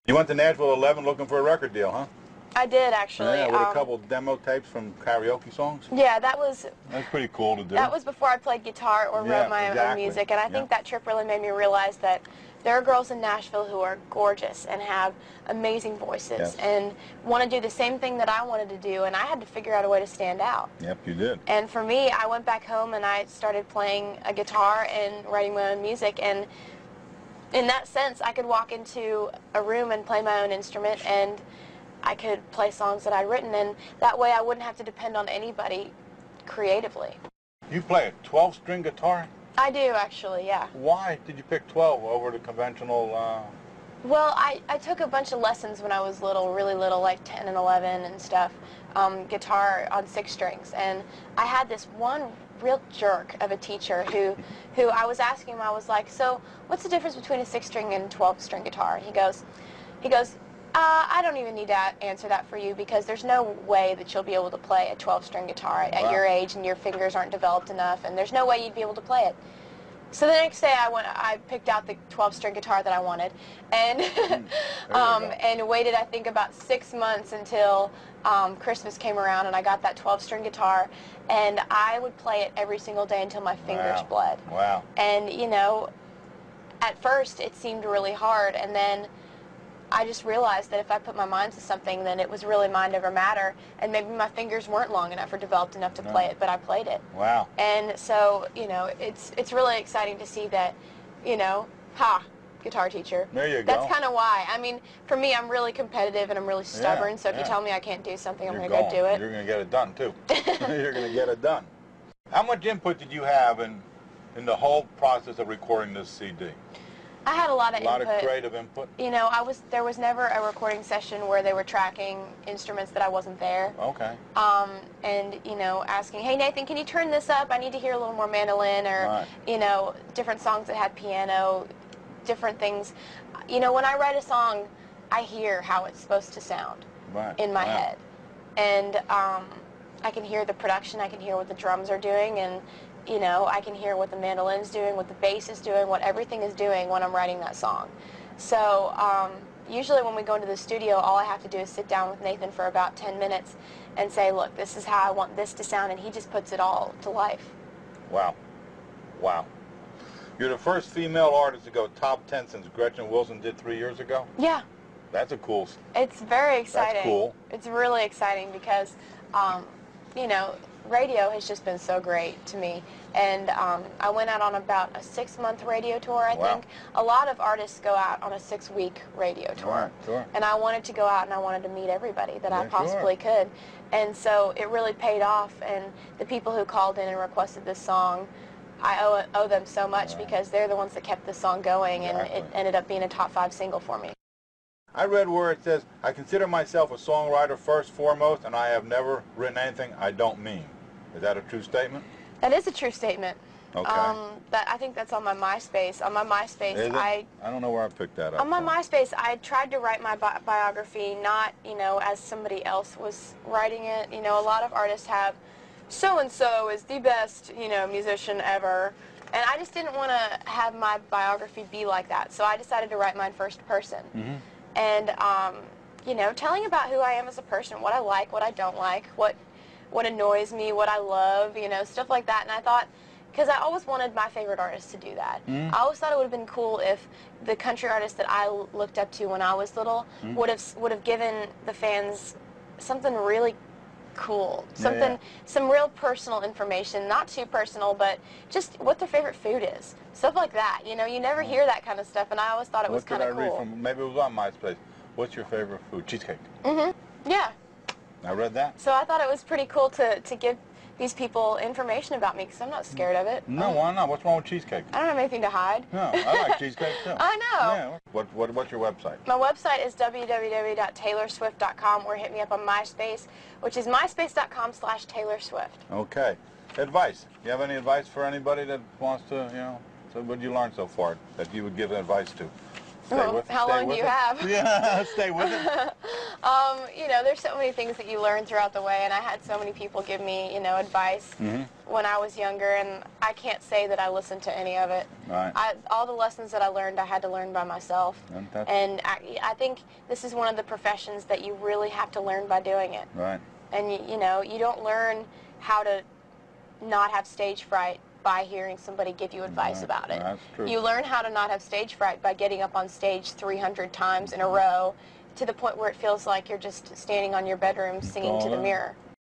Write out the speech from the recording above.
You went to Nashville 11 looking for a record deal, huh? I did, actually. Yeah, with a couple demo tapes from karaoke songs? Yeah, that was... That's pretty cool to do. That was before I played guitar or wrote my own music, and I think that trip really made me realize that there are girls in Nashville who are gorgeous and have amazing voices and want to do the same thing that I wanted to do, and I had to figure out a way to stand out. Yep, you did. And for me, I went back home and I started playing a guitar and writing my own music, and in that sense, I could walk into a room and play my own instrument, and I could play songs that I'd written, and that way I wouldn't have to depend on anybody creatively. You play a 12-string guitar? I do, actually, yeah. Why did you pick 12 over the conventional? Well, I took a bunch of lessons when I was little, really little, like 10 and 11 and stuff, guitar on 6 strings, and I had this one real jerk of a teacher who I was asking him, I was like, so what's the difference between a 6-string and a 12-string guitar? And he goes, I don't even need to answer that for you, because there's no way that you'll be able to play a 12-string guitar at your age, and your fingers aren't developed enough, and there's no way you'd be able to play it. So the next day I picked out the 12-string guitar that I wanted, and and waited, I think, about 6 months until Christmas came around, and I got that 12-string guitar, and I would play it every single day until my fingers bled. Wow. And, you know, at first it seemed really hard, and then I just realized that if I put my mind to something, then it was really mind over matter, and maybe my fingers weren't long enough or developed enough to play it, but I played it. Wow. And so, you know, it's really exciting to see that, you know, guitar teacher. There you go. That's kind of why. I mean, for me, I'm really competitive and I'm really stubborn, so if you tell me I can't do something, I'm going to go do it. You're going to get it done, too. You're going to get it done. How much input did you have in the whole process of recording this CD? I had a lot of input. A lot of creative input? You know, there was never a recording session where they were tracking instruments that I wasn't there. Okay. And, you know, asking, hey, Nathan, can you turn this up? I need to hear a little more mandolin, or, you know, different songs that had piano, different things. You know, when I write a song, I hear how it's supposed to sound in my head. And I can hear the production, I can hear what the drums are doing, and you know, I can hear what the mandolin's doing, what the bass is doing, what everything is doing when I'm writing that song. So usually when we go into the studio, all I have to do is sit down with Nathan for about 10 minutes and say, look, this is how I want this to sound, and he just puts it all to life. Wow. Wow. You're the first female artist to go top 10 since Gretchen Wilson did 3 years ago? Yeah. That's a cool... It's very exciting. That's cool. It's really exciting because, you know, radio has just been so great to me, and I went out on about a 6-month radio tour, I think. A lot of artists go out on a 6-week radio tour, and I wanted to go out and I wanted to meet everybody that I possibly could, and so it really paid off, and the people who called in and requested this song, I owe them so much because they're the ones that kept this song going, and it ended up being a top 5 single for me. I read where it says, I consider myself a songwriter first, foremost, and I have never written anything I don't mean. Is that a true statement? That is a true statement. Okay. I think that's on my MySpace. On my MySpace, I don't know where I picked that up. On my MySpace, I tried to write my biography not, you know, as somebody else was writing it. You know, a lot of artists have, so-and-so is the best, you know, musician ever. And I just didn't want to have my biography be like that. So I decided to write mine first person. And, you know, telling about who I am as a person, what I like, what I don't like, what annoys me, what I love, you know, stuff like that. And I thought, because I always wanted my favorite artists to do that. I always thought it would have been cool if the country artists that I looked up to when I was little would have given the fans something really cool, some real personal information, not too personal, but just what their favorite food is, stuff like that. You know, you never hear that kind of stuff, and I always thought it was kind of cool. What did I read from? Maybe it was on MySpace. What's your favorite food? Cheesecake. Yeah. I read that. So I thought it was pretty cool to give these people information about me, because I'm not scared of it. No, why not? What's wrong with cheesecake? I don't have anything to hide. No, I like cheesecake too. I know. Yeah. What's your website? My website is www.taylorswift.com, or hit me up on MySpace, which is myspace.com/TaylorSwift. Okay. Advice. You have any advice for anybody that wants to, you know, so what did you learn so far that you would give advice to How long do you have? Yeah, stay with it. You know, there's so many things that you learn throughout the way, and I had so many people give me, you know, advice when I was younger, and I can't say that I listened to any of it. Right. All the lessons that I learned, I had to learn by myself. And I think this is one of the professions that you really have to learn by doing it. Right. And, you know, you don't learn how to not have stage fright by hearing somebody give you advice about it. That's true. You learn how to not have stage fright by getting up on stage 300 times in a row to the point where it feels like you're just standing on your bedroom singing to the mirror.